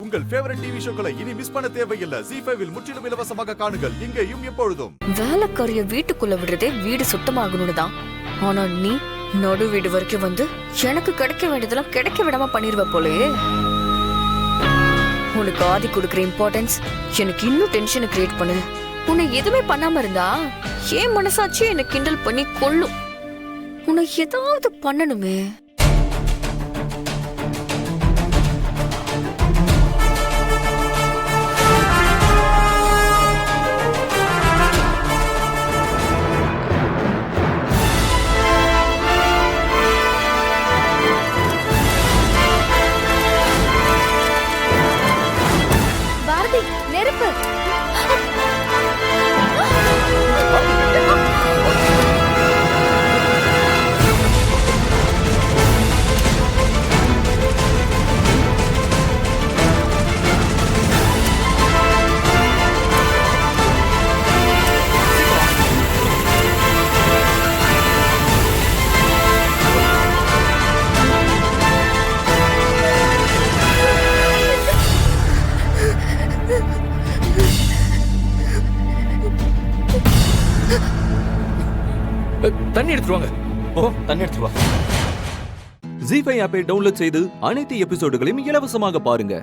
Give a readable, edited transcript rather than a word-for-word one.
உங்கள் favourite TV ஷோக்களை இனி miss பண்ண தேவையில்லை. ZEE5 இல் முற்றிலும் இலவசமாக காணுங்கள். இங்கேயும் எப்பொழுதும். வேலைக்காரிய வீட்டுக்குள்ள விடுறதே வீடு சுத்தமாகணும்னு தான். ஆனா நீ நடு வீடு வரைக்கும் வந்து எனக்கு கிடைக்க வேண்டியதெல்லாம் கிடைக்க விடாம பண்ணிருவ போலயே. உனக்கு ஆதி கொடுக்குற இம்பார்ட்டன்ஸ் எனக்கு இன்னும் டென்ஷனை கிரியேட் பண்ணுது. உன்னை எதுவுமே பண்ணாம இருந்தா ஏன் மனசாச்சு என்னை கிண்டல் பண்ணி கொள்ளும். உன்னை ஏதாவது பண்ணணுமே. பாரதி நெருப்பு. தண்ணி எடுத்துருவாங்க. தண்ணி எடுத்துருவா. ZEE5 ஆப்பை டவுன்லோட் செய்து அனைத்து எபிசோடுகளையும் இலவசமாக பாருங்க.